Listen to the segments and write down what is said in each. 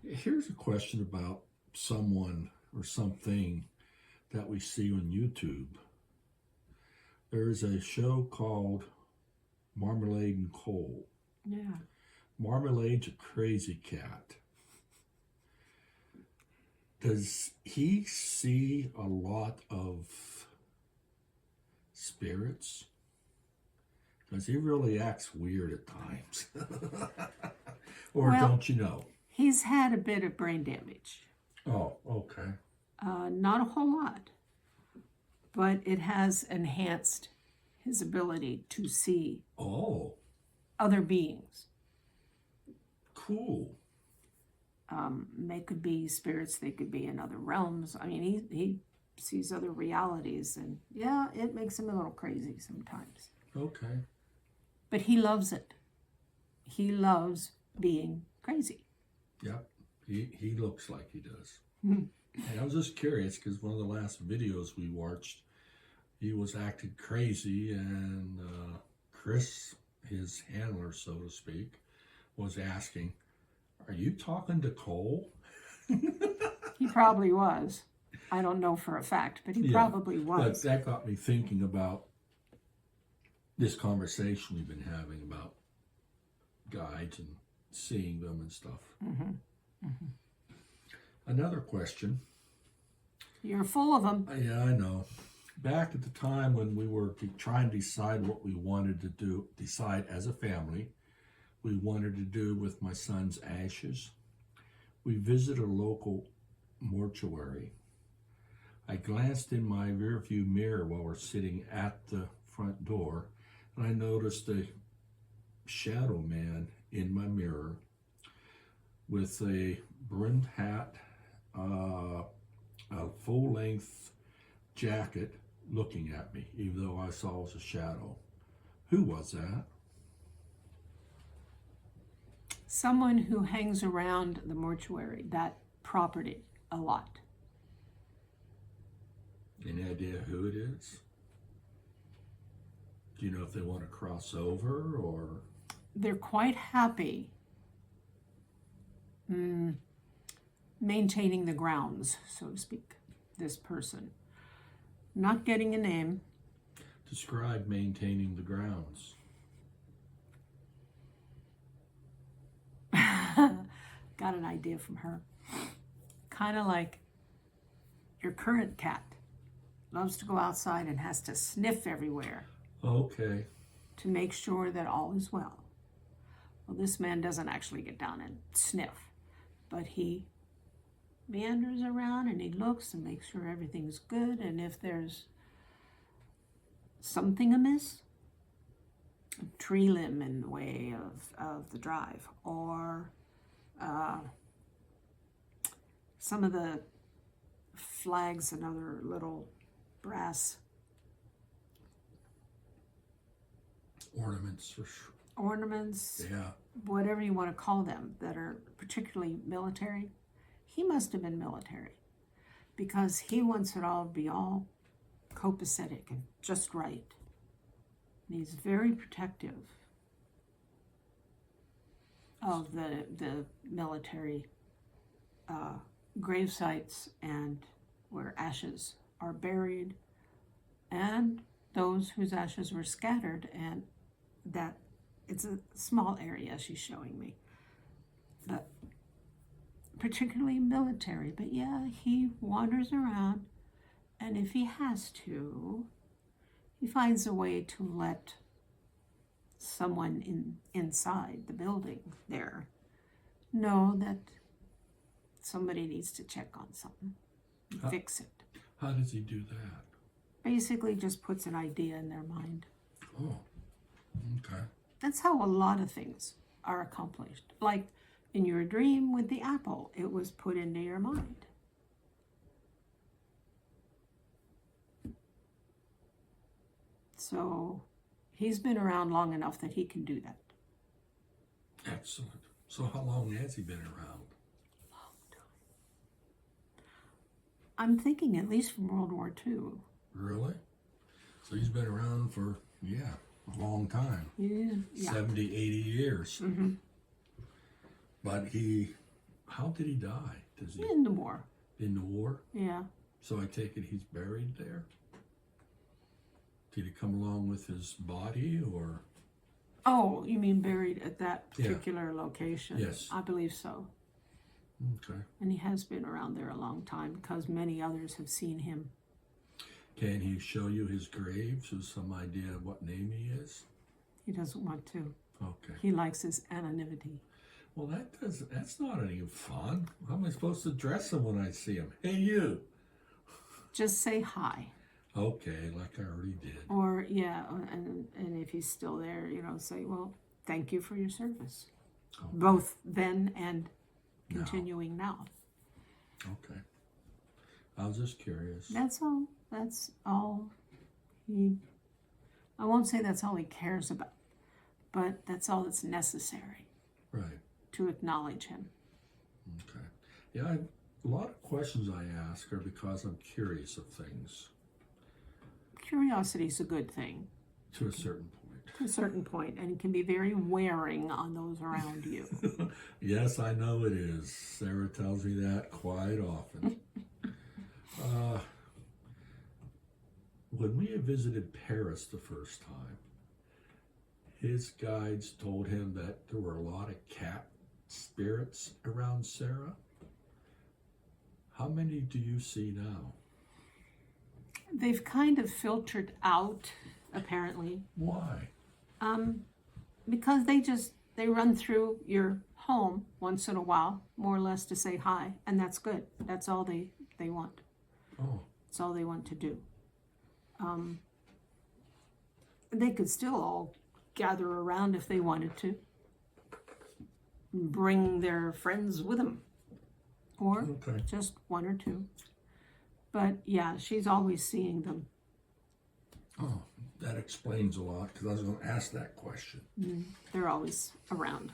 Here's a question about someone or something that we see on YouTube. There's a show called Marmalade and Cole. Yeah. Marmalade's a crazy cat. Does he see a lot of spirits? Because he really acts weird at times. Or Well, don't you know? he's had a bit of brain damage. Oh, okay. Not a whole lot, but it has enhanced his ability to see Oh, other beings. cool. They could be spirits, they could be in other realms. I mean, he sees other realities, and yeah, it makes him a little crazy sometimes. Okay. But he loves it. He loves being crazy. Yep. He looks like he does. Mhm. And I was just curious because one of the last videos we watched, he was acting crazy, and Chris, his handler, so to speak, was asking, "Are you talking to Cole?" He probably was. I don't know for a fact, but he Yeah, probably but was. that got me thinking about this conversation we've been having about guides and seeing them and stuff. Mm-hmm. Another question. You're full of them. Yeah, I know. Back at the time when we were trying to decide what we wanted to decide as a family, we wanted to do with my son's ashes, we visited a local mortuary. I glanced in my rearview mirror while we're sitting at the front door, and I noticed a shadow man in my mirror with a brimmed hat, a full-length jacket, looking at me, even though I saw it was a shadow. Who was that? Someone who hangs around the mortuary, that property, a lot. Any idea who it is? Do you know if they want to cross over or? They're quite happy maintaining the grounds, so to speak, this person. Not getting a name. Describe maintaining the grounds. Got an idea from her. Kind of like your current cat. Loves to go outside and has to sniff everywhere Okay. to make sure that all is well. Well, this man doesn't actually get down and sniff, but he meanders around and he looks and makes sure everything's good. And if there's something amiss, a tree limb in the way of the drive, or some of the flags and other little brass Ornaments for sure. ornaments, Yeah. whatever you want to call them, that are particularly military. He must have been military because he wants it all to be all copacetic and just right. And he's very protective of the military grave sites and where ashes are buried, and those whose ashes were scattered, and that it's a small area she's showing me, but particularly military. But yeah, he wanders around, and if he has to, he finds a way to let someone inside the building there know that somebody needs to check on something, fix it. How does he do that? Basically just puts an idea in their mind. Oh, okay. That's how a lot of things are accomplished. Like in your dream with the apple, it was put into your mind. So he's been around long enough that he can do that. Excellent. So how long has he been around? Long time. I'm thinking at least from World War II. Really? So he's been around for, yeah, a long time. Yeah. 70, 80 years. Mm-hmm. But he How did he die? Does he In the war. in the war? Yeah. So I take it he's buried there? Did he come along with his body or? Oh, you mean buried at that Yeah. particular location? Yes. I believe so. Okay. And he has been around there a long time because many others have seen him. Can he show you his grave so some idea of what name he is? He doesn't want to. Okay. He likes his anonymity. Well, that's not any fun. How am I supposed to dress him when I see him? Hey, you. Just say hi. Okay, like I already did. Or, yeah, and if he's still there, say, well, thank you for your service. Okay. Both then and Now. continuing now. Okay. I was just curious. That's all. That's all I won't say that's all he cares about, but that's all that's necessary Right. to acknowledge him. Okay. Yeah, a lot of questions I ask are because I'm curious of things Curiosity is a good thing to a certain point. to a certain point, and it can be very wearing on those around you. Yes, I know it is. Sarah tells me that quite often. When we had visited Paris the first time, his guides told him that there were a lot of cat spirits around Sarah. How many do you see now? They've kind of filtered out, apparently, Why? because they run through your home once in a while, more or less to say hi, and that's good. That's all they want. Oh, That's all they want to do. They could still all gather around if they wanted to, bring their friends with them, or okay. just one or two. But yeah, she's always seeing them. Oh, that explains a lot because I was going to ask that question. They're always around.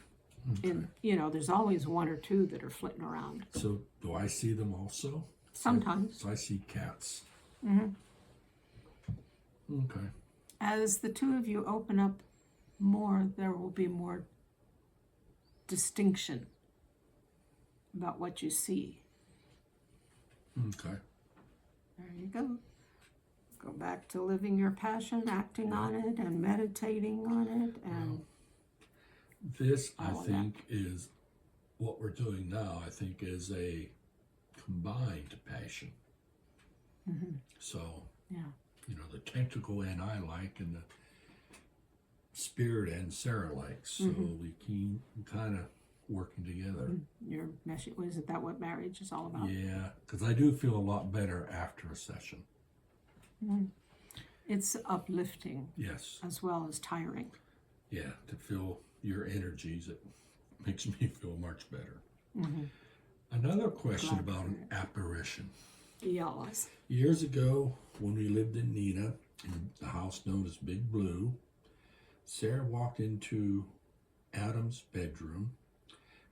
Okay. And, there's always one or two that are flitting around. So, do I see them also? Sometimes. So I see cats. Mhm. Okay. As the two of you open up more, there will be more distinction about what you see. Okay. There you go. Go back to living your passion, acting on it, and meditating on it, and This, I all of that. think, is what we're doing now. I think is a combined passion. So, yeah. the technical end I like, and the spirit end Sarah likes. So we can kind of working together. Your message, isn't that what marriage is all about? Yeah, because I do feel a lot better after a session. It's uplifting Yes. as well as tiring. Yeah, to feel your energies, it makes me feel much better. Another question Glad to about hear an apparition. Yes. Years ago, when we lived in Neenah, in the house known as Big Blue, Sarah walked into Adam's bedroom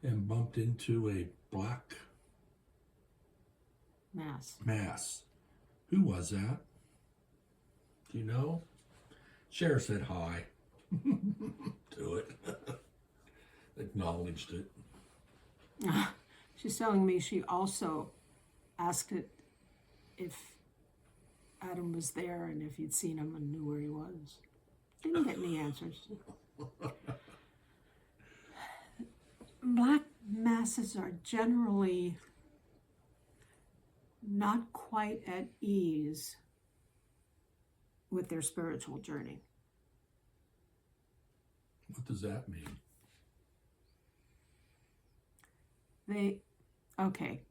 and bumped into a black mass. Who was that? Do you know? Cher said hi to it. Acknowledged it. She's telling me she also asked it if Adam was there and if he'd seen him and knew where he was. Didn't get any answers. Black masses are generally not quite at ease with their spiritual journey. What does that mean?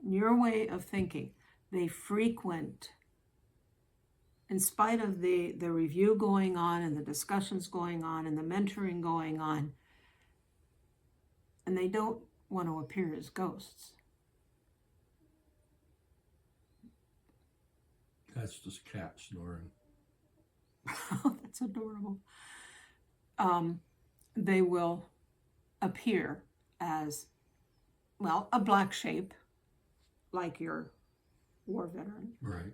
Your way of thinking, they frequent, in spite of the review going on and the discussions going on and the mentoring going on, and they don't want to appear as ghosts. That's just cat snoring. That's adorable. They will appear as, well, a black shape, like your war veteran, Right.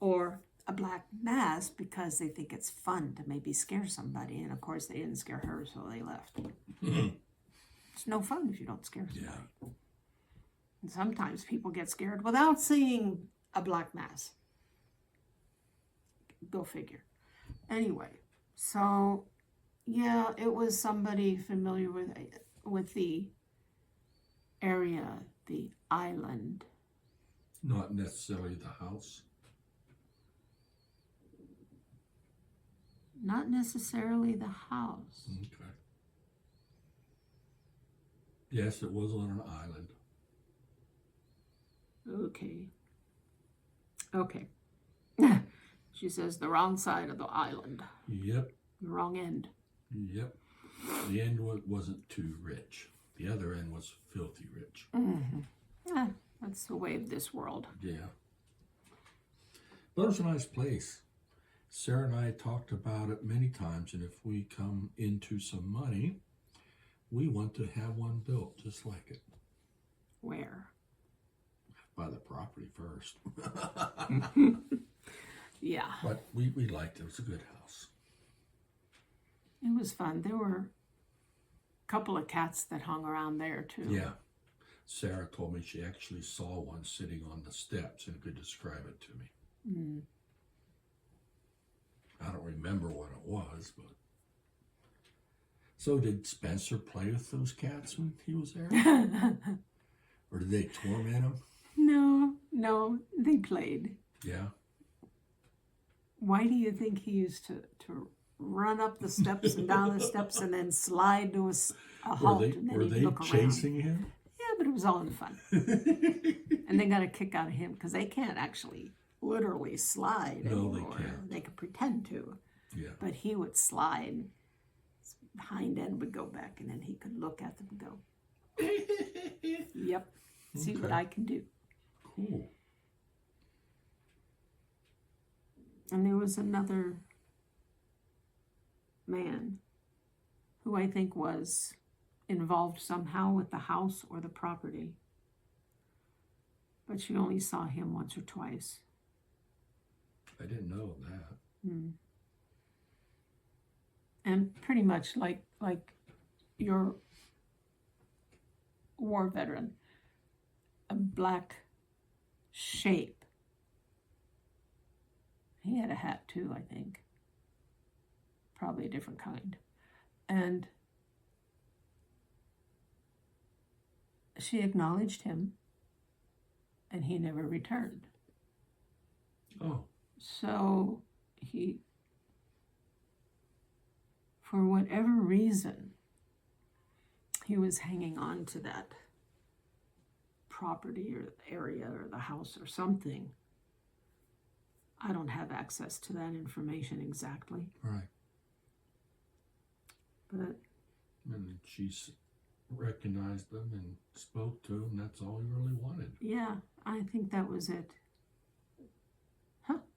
or a black mass because they think it's fun to maybe scare somebody. And of course, they didn't scare her, so they left. It's no fun if you don't scare somebody. Yeah. And sometimes people get scared without seeing a black mass. Go figure. Anyway, so yeah, it was somebody familiar with the area, the island. Not necessarily the house. Not necessarily the house. Okay. Yes, it was on an island. Okay. She says the wrong side of the island. Yep. The wrong end. Yep. The end wasn't too rich. The other end was filthy rich. That's the way of this world. Yeah. But it was a nice place. Sarah and I talked about it many times, and if we come into some money, we want to have one built just like it. Where? Buy the property first. Yeah. But we liked it. It was a good house. It was fun. There were a couple of cats that hung around there too. Yeah. Sarah told me she actually saw one sitting on the steps and could describe it to me. I don't remember what it was, but... So did Spencer play with those cats when he was there? Or did they torment him? No, they played. Yeah. Why do you think he used to run up the steps and down the steps and then slide to a halt and then Were he'd they look chasing around? him? Yeah, but it was all in fun. And they got a kick out of him because they can't actually literally slide No, they anymore. can't. They could pretend to. Yeah. But he would slide. His hind end would go back and then he could look at them and go, yep, see what Okay. I can do. Cool. And there was another man who I think was involved somehow with the house or the property. But she only saw him once or twice. I didn't know that. And pretty much like your war veteran, a black shape. He had a hat too, I think. Probably a different kind. And she acknowledged him, and he never returned. Oh, So he, for whatever reason, he was hanging on to that property or area or the house or something. I don't have access to that information exactly, right. but And she recognized them and spoke to him. That's all he really wanted. yeah, I think that was it.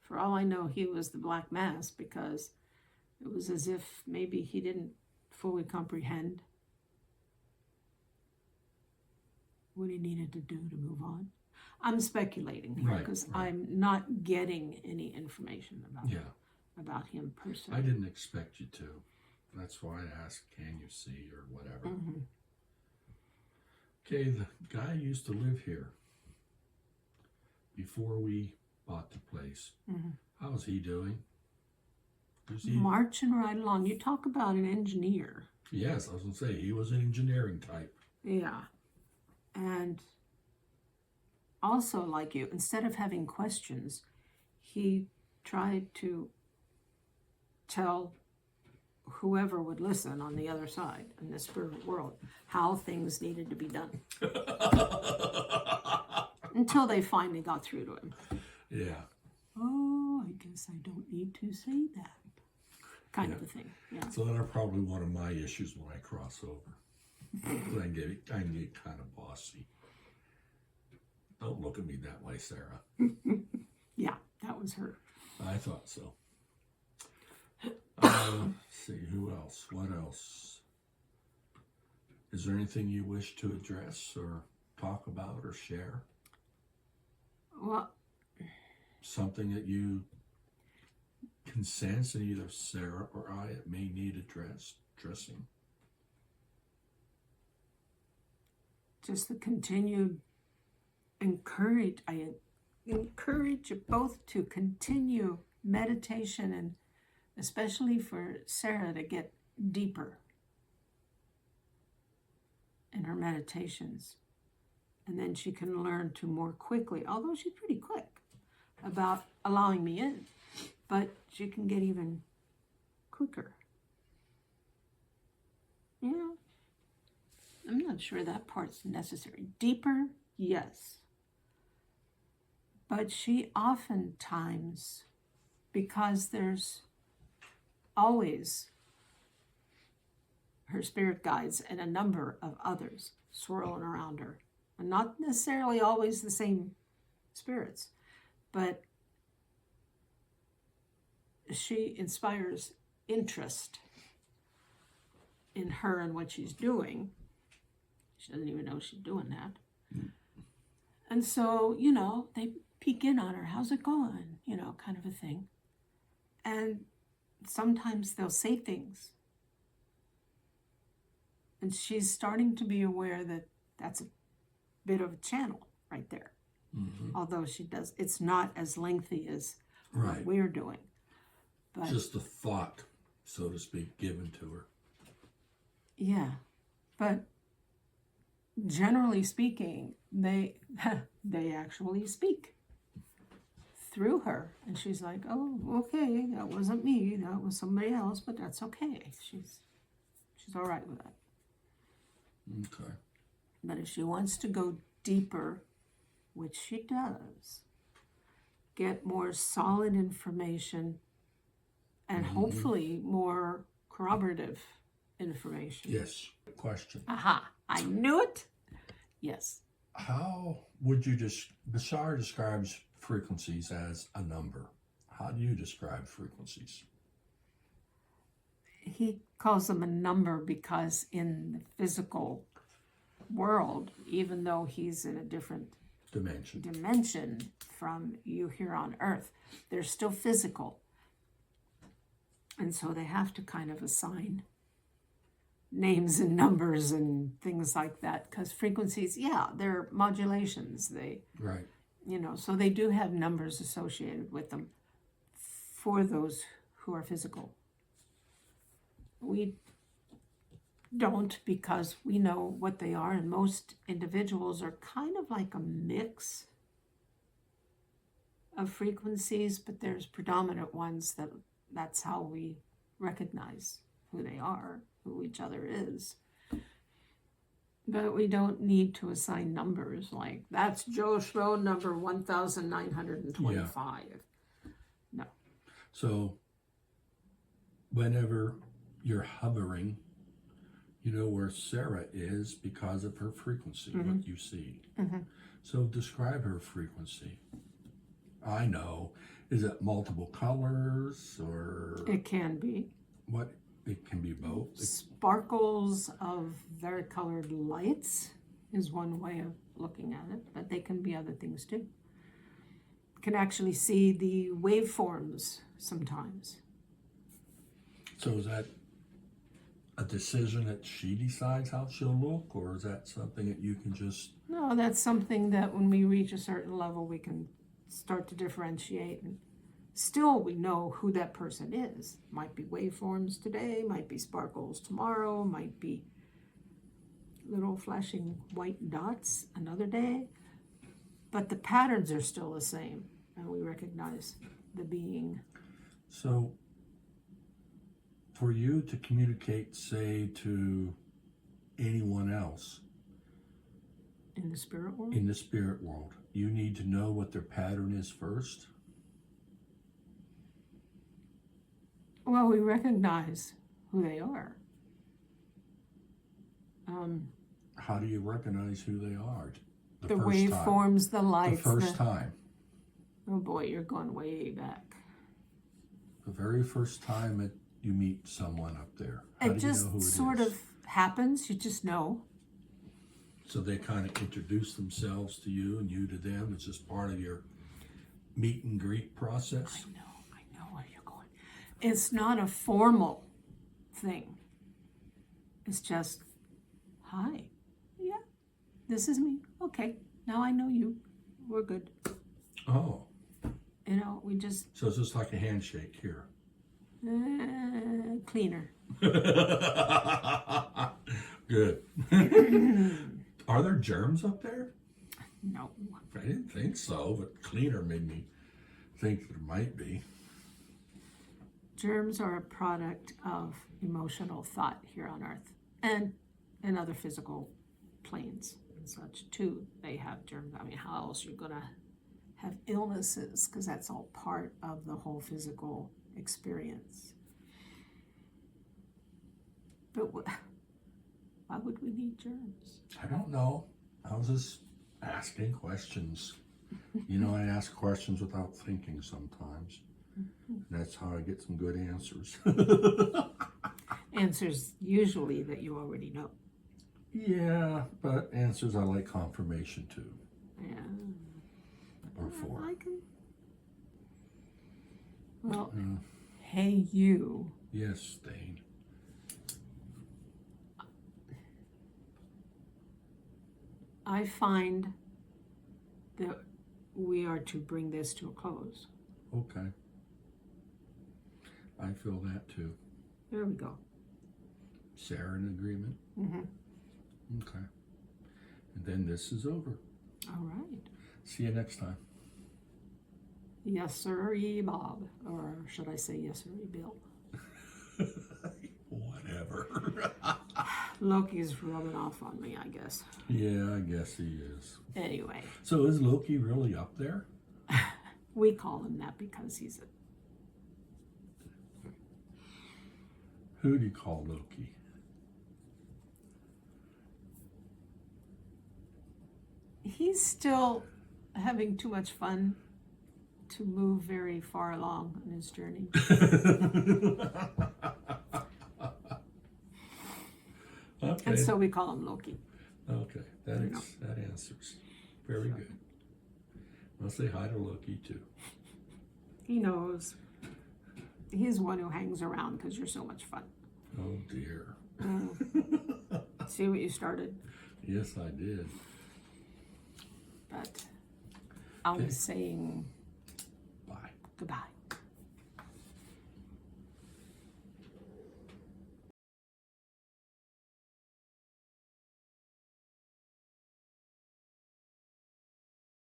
For all I know, he was the Black Mass because it was as if maybe he didn't fully comprehend what he needed to do to move on. I'm speculating here Right, because right. I'm not getting any information about him per se. I didn't expect you to. That's why I asked, can you see or whatever. Mm-hmm. Okay, the guy used to live here before we bought the place. Mm-hmm. How's he doing? Is he... Marching right along. You talk about an engineer. Yes, I was going to say, he was an engineering type. Yeah. And also, like you, instead of having questions, he tried to tell whoever would listen on the other side in the spirit world how things needed to be done. Until they finally got through to him. Yeah. Oh, I guess I don't need to say that. Kind of a thing. Yeah. So that are probably one of my issues when I cross over. I can get kind of bossy. Don't look at me that way, Sarah. Yeah, that was her. I thought so. Let's see, who else? What else? Is there anything you wish to address or talk about or share? Well, Something that you can sense in either Sarah or I it may need addressing. just the continued I encourage you both to continue meditation, and especially for Sarah to get deeper in her meditations. And then she can learn to more quickly, although she's pretty quick about allowing me in, but she can get even quicker. Yeah, I'm not sure that part's necessary. Deeper, yes. But she oftentimes, because there's always her spirit guides and a number of others swirling around her, and not necessarily always the same spirits, but she inspires interest in her and what she's doing. She doesn't even know she's doing that. And so, they peek in on her. How's it going? Kind of a thing. And sometimes they'll say things. And she's starting to be aware that that's a bit of a channel right there. Mm-hmm. Although it's not as lengthy as Right. what we're doing. But Just a thought, so to speak, given to her. yeah, but generally speaking, they actually speak through her, and she's like, "Oh, okay, that wasn't me. That was somebody else, but that's okay. She's all right with that." Okay. But if she wants to go deeper, which she does, get more solid information, and hopefully more corroborative information. Yes. Question. Aha, I knew it. Yes. How would you Bashar describes frequencies as a number. How do you describe frequencies? He calls them a number because in the physical world, even though he's in a different dimension from you here on Earth, they're still physical. And so they have to kind of assign names and numbers and things like that, because frequencies, they're modulations. Right. So they do have numbers associated with them for those who are physical. We don't, because we know what they are, and most individuals are kind of like a mix of frequencies, but there's predominant ones that's how we recognize who they are, who each other is. But we don't need to assign numbers like, that's Joe Schmo number 1925. No. So whenever you're hovering, you know where Sarah is because of her frequency, what you see. So describe her frequency. I know. Is it multiple colors or? It can be. What? It can be both. Sparkles of varicolored lights is one way of looking at it, but they can be other things too. Can actually see the waveforms sometimes. So is that a decision that she decides how she'll look, or is that something that you can just? No, that's something that when we reach a certain level, we can start to differentiate, and still we know who that person is. Might be waveforms today, might be sparkles tomorrow, might be little flashing white dots another day, but the patterns are still the same, and we recognize the being. So for you to communicate, say, to anyone else In the spirit world? in the spirit world, you need to know what their pattern is first? Well, we recognize who they are. How do you recognize who they are? The first waveforms, the time. lights. The first time. Oh boy, you're going way back. The very first time that you meet someone up there. How It do you just know who it sort is? of happens. You just know. So they kind of introduce themselves to you and you to them. It's just part of your meet and greet process. I know where you're going. It's not a formal thing. It's just, hi, yeah, this is me. Okay, now I know you. we're good. Oh, You know, we just so it's just like a handshake here. cleaner. Good. Are there germs up there? No. I didn't think so, but cleaner made me think there might be. Germs are a product of emotional thought here on Earth and in other physical planes and such too. They have germs. I mean, how else are you going to have illnesses? Because that's all part of the whole physical experience. But why would we need germs? I don't know. I was just asking questions. You know, I ask questions without thinking sometimes. That's how I get some good answers. Answers usually that you already know. Yeah, but answers I like confirmation too. Yeah. Or for. I can. Well, hey you. Yes, Dane. I find that we are to bring this to a close. Okay. I feel that too. There we go. Sarah in agreement? Mm-hmm. Okay. And then this is over. All right. See you next time. Yes, sir, Bob. Or should I say yes, sir, Bill? Whatever. Loki's rubbing off on me, I guess. Yeah, I guess he is. Anyway, So is Loki really up there? we call him that because he's a... Who do you call Loki? He's still having too much fun to move very far along on his journey. Okay. And so we call him Loki. Okay, that answers. Very good. I'll say hi to Loki too. He knows. He's one who hangs around because you're so much fun. Oh dear. See what you started? Yes, I did. But I'm saying Bye. goodbye.